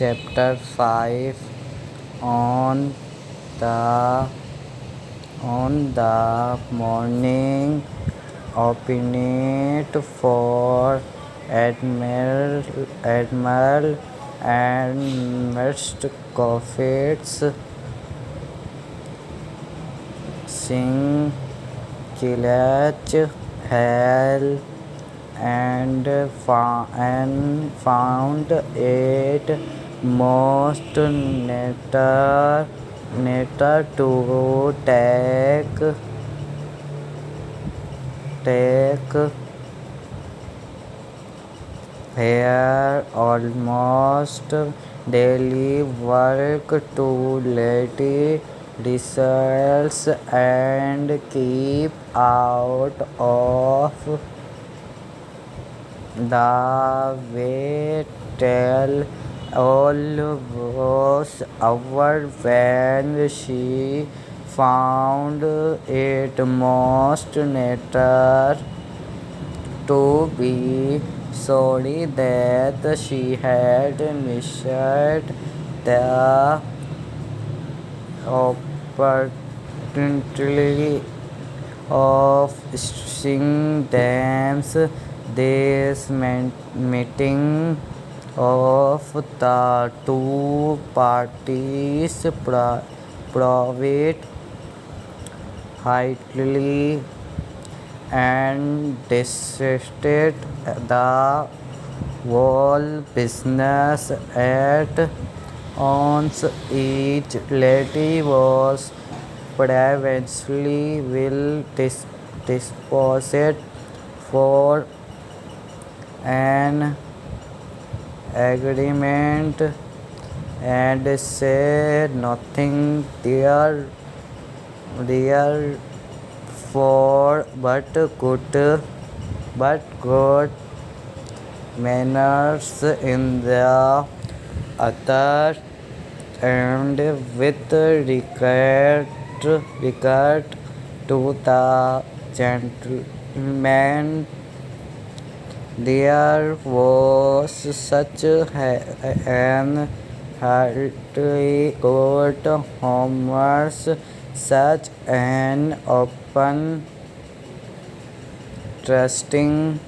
Chapter 5 on the morning opinate for Admiral and Mr. Coffee's sing Kilach Hell and found it most neater to take here almost daily work to lady results and keep out of the way till all was over when she found it most neater to be sorry that she had missed the opportunity of seeing them. This meeting of the two parties proved highly and disrupted the whole business at once. Each lady was previously well disposed for an agreement and said nothing therefore but good manners in the other, and with regard to the gentleman, there was such an hearty good humor, such an open, trusting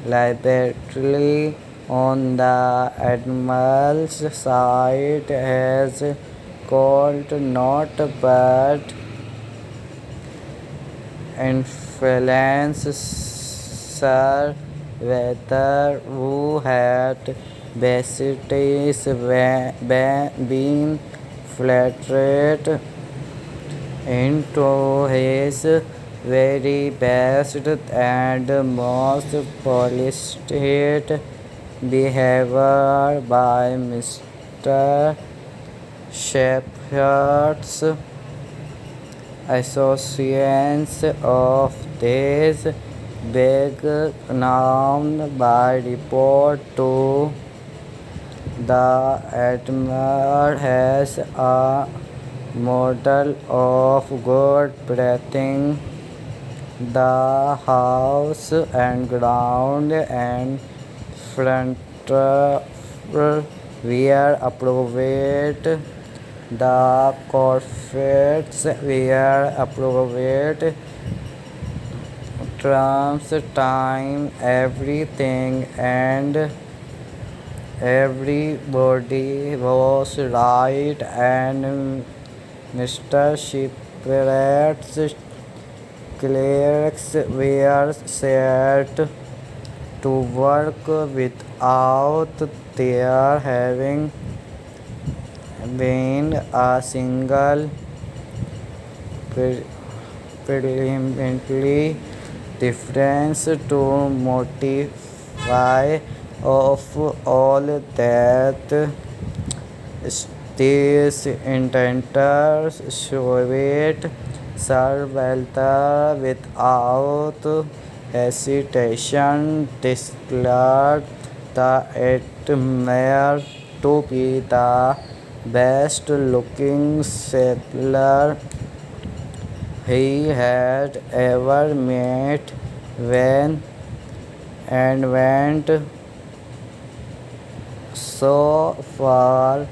liberty on the Admiral's side as called not but influence Sir whether who had basically been flattered into his very best and most polished behavior by Mr. Shepherd's associates of this big known by report to the Admiral as a model of good breeding. The house and ground and furniture were approved. The carpets were approved. Terms, time, everything and everybody was right, and Mr. Shepherd's clerks were set to work without there having been a single preliminary difference to modify of all that these intenders showed. Sir Walter without hesitation declared the Admiral to be the best looking sailor he had ever met, when and went so far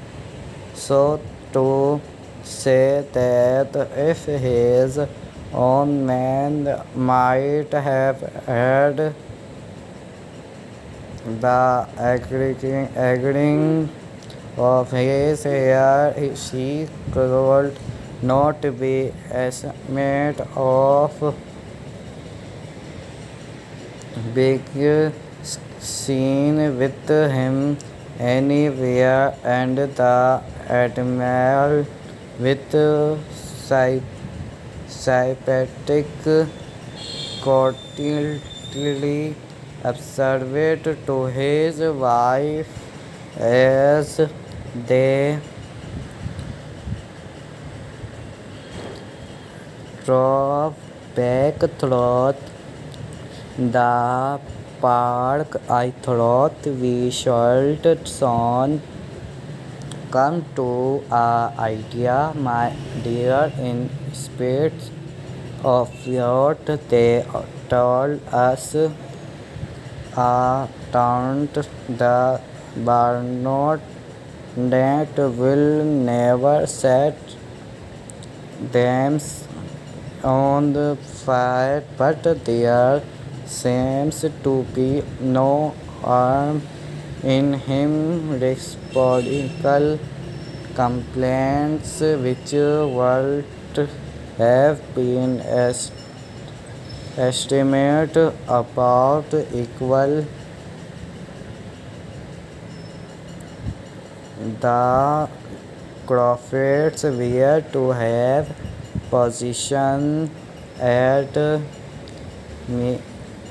so to say that if his own man might have had the agreeing of his hair, she could not be ashamed of being seen with him anywhere, and the admiral with sympathetic cordiality observed to his wife as they drove back through the park. I thought we should soon come to a idea, my dear, in spite of what they told us. Taunt the Barnard net will never set them on the fire, but there seems to be no harm in him. Reciprocal complaints which would have been estimated about equal the Crawfords were to have position at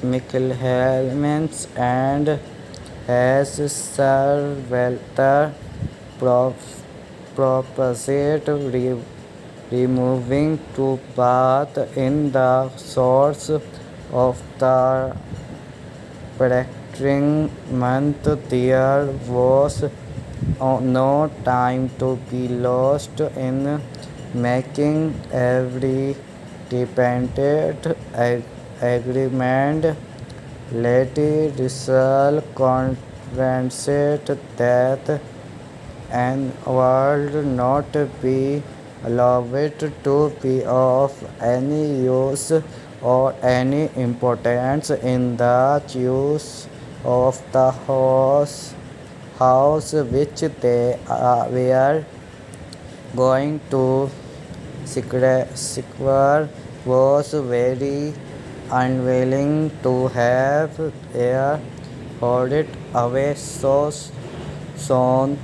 Michaelmas, and as Sir Walter proposed removing to Bath in the source of the preceding month, there was no time to be lost in making every dependent agreement. Lady Russell convinced that and would not be allowed to be of any use or any importance in the choice of the house which they were going to secure, was very unwilling to have her hoarded away so soon,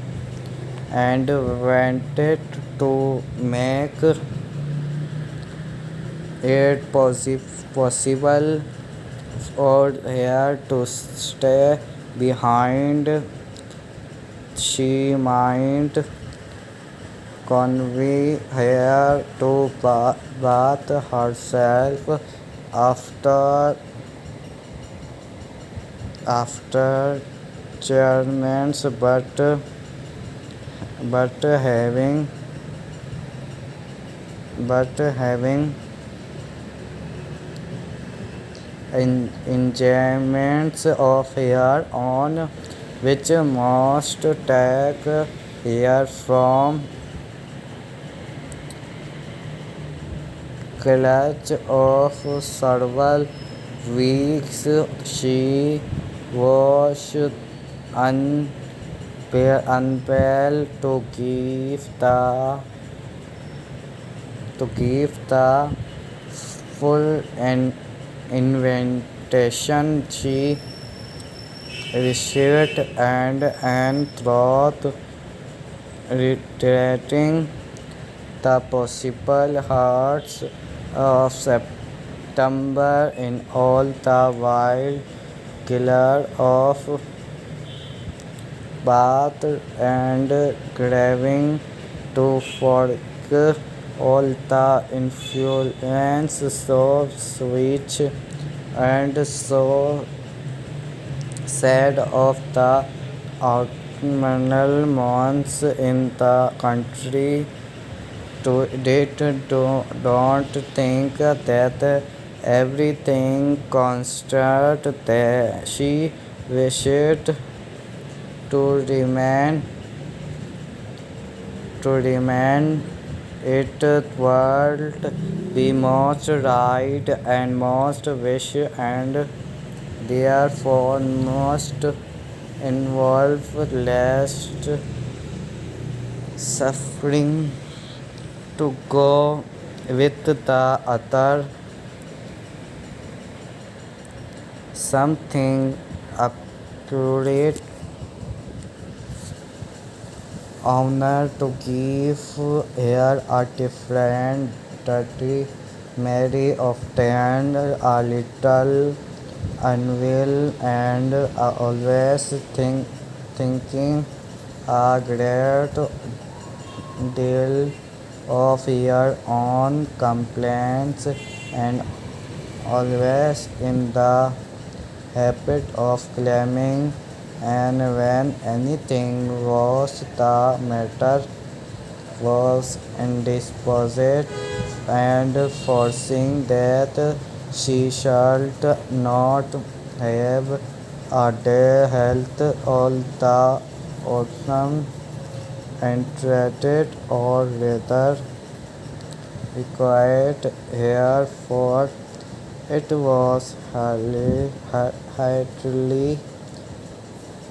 and wanted to make it possible for her to stay behind. She might convey her to Bath herself after Chairman's, but having enjoyments of her own which must take her from clutch of several weeks. She was unable to give the full invitation she received, and thought reiterating the possible hearts of September in all the wild killer of Bath, and craving to forget all the influence so sweet and so sad of the autumnal months in the country. Don't think that everything constant that she wished to remain it would be most right and most wish and therefore must involve less suffering to go with the other. Something accurate honor to give here a different dirty Mary often a little unwell and always thinking a great deal of her own complaints and always in the habit of claiming and when anything was the matter was indisposed and forcing that she should not have a day health all the autumn entreated or rather required here for it was heartily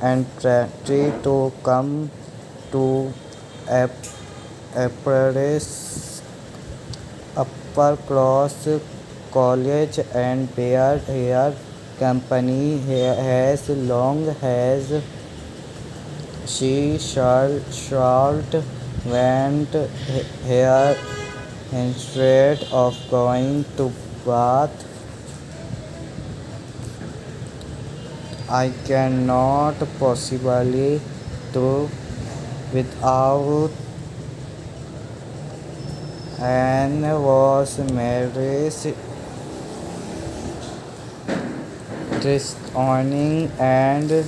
entreaty to come to Paris upper class college and bear here company as long as she shalt went here instead of going to Bath. I cannot possibly do without and was married disowning and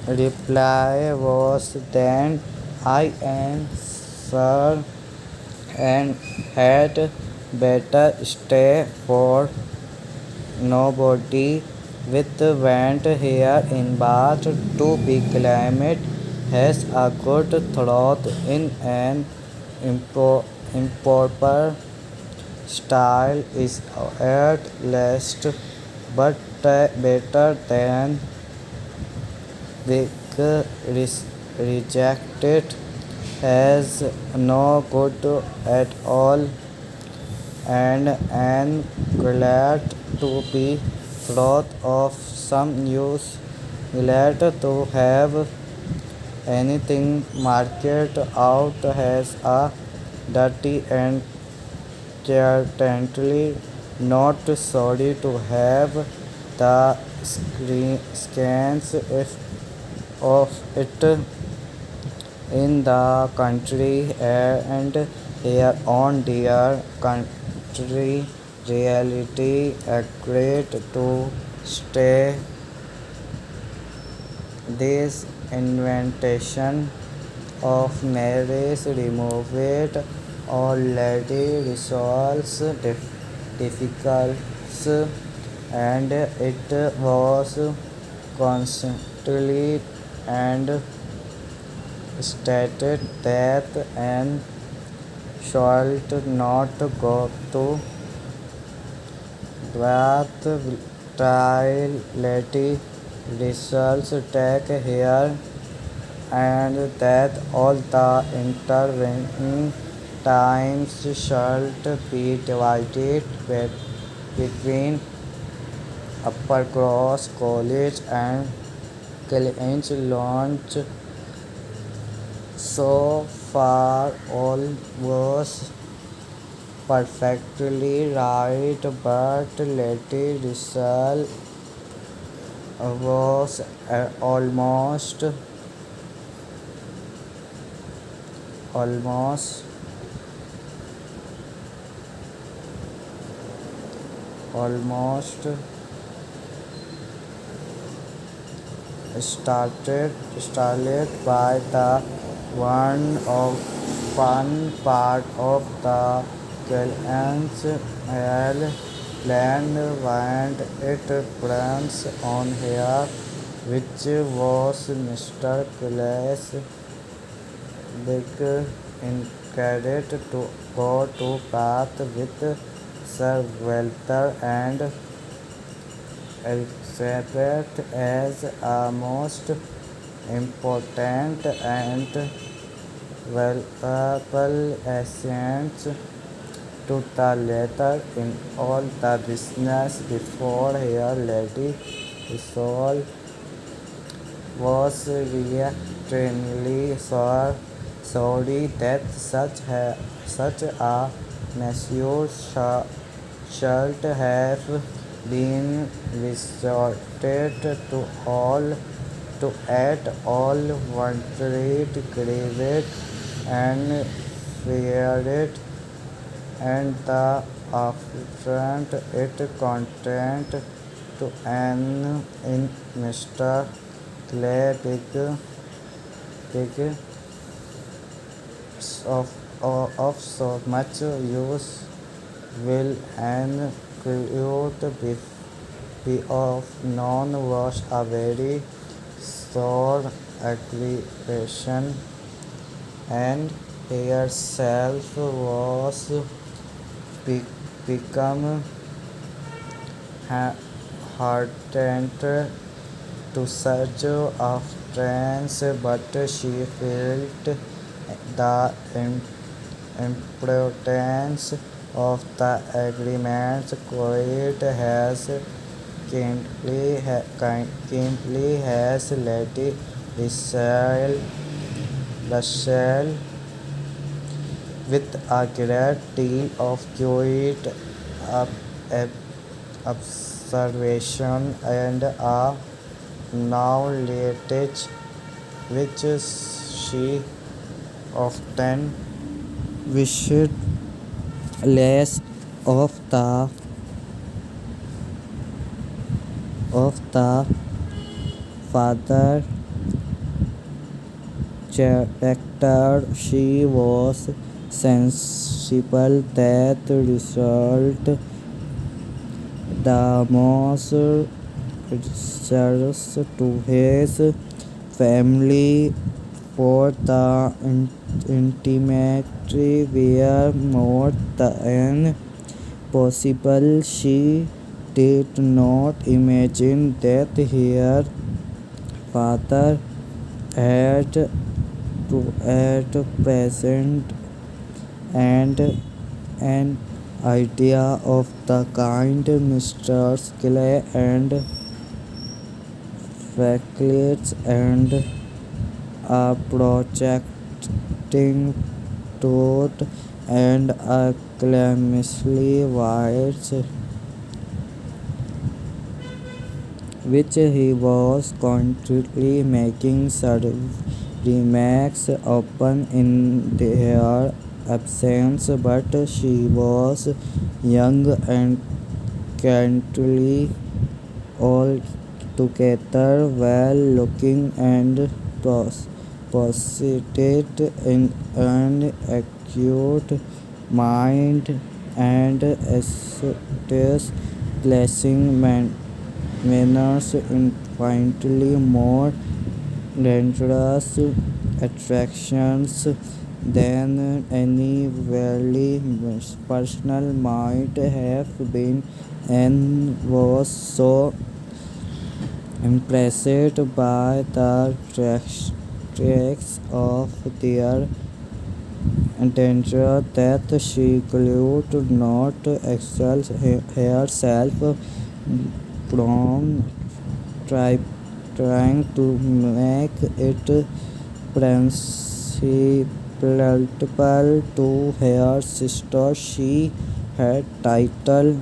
reply was then I am sir and had better stay for nobody with went here in Bath to be climate has a good thought in an improper style is at least but better than big rejected has no good at all and am glad to be thought of some use glad to have anything marked out as a dirty and certainly not sorry to have the scans of it in the country and here on dear country reality agreed to stay this invitation of marriage removed already resolves difficulties and it was constantly and stated that an should not go to Bath trial lady results take here and that all the intervening times should be divided between upper cross college and Kellynch launch. So far all was perfectly right but Lady Russell was almost almost started by the one part of the Kellyan's L planned and it prints on hair, which was Mr. Clay's big encouraged to go to path with Sir Walter and Elizabeth as a most important and valuable assets to the latter in all the business before her lady Isole was reactingly sorry that such a measure should have been resorted to at all wanted grieved and feared, and the affront it contained to an in Mr. Clay big of so much use will and could be of known was a very sore aggravation, and herself was become hardened to such of trance, but she felt the importance of the agreement quite as keenly has Lady Russell, with a great deal of quiet observation and a knowledge which she often wished less of the father character. She was sensible that result the most research to his family for the intimacy were more than possible. She did not imagine that her father had to at present and an idea of the kind Mr. Clay and Freckles and a projecting thought and a clamorously wise which he was constantly making remarks upon in their absence, but she was young and candidly altogether well looking and possessed in an acute mind and aesthetic pleasing manners infinitely more dangerous attractions than any very personal might have been, and was so impressed by the tracks of their danger that she could not excel herself from trying to make it principal to her sister. She had title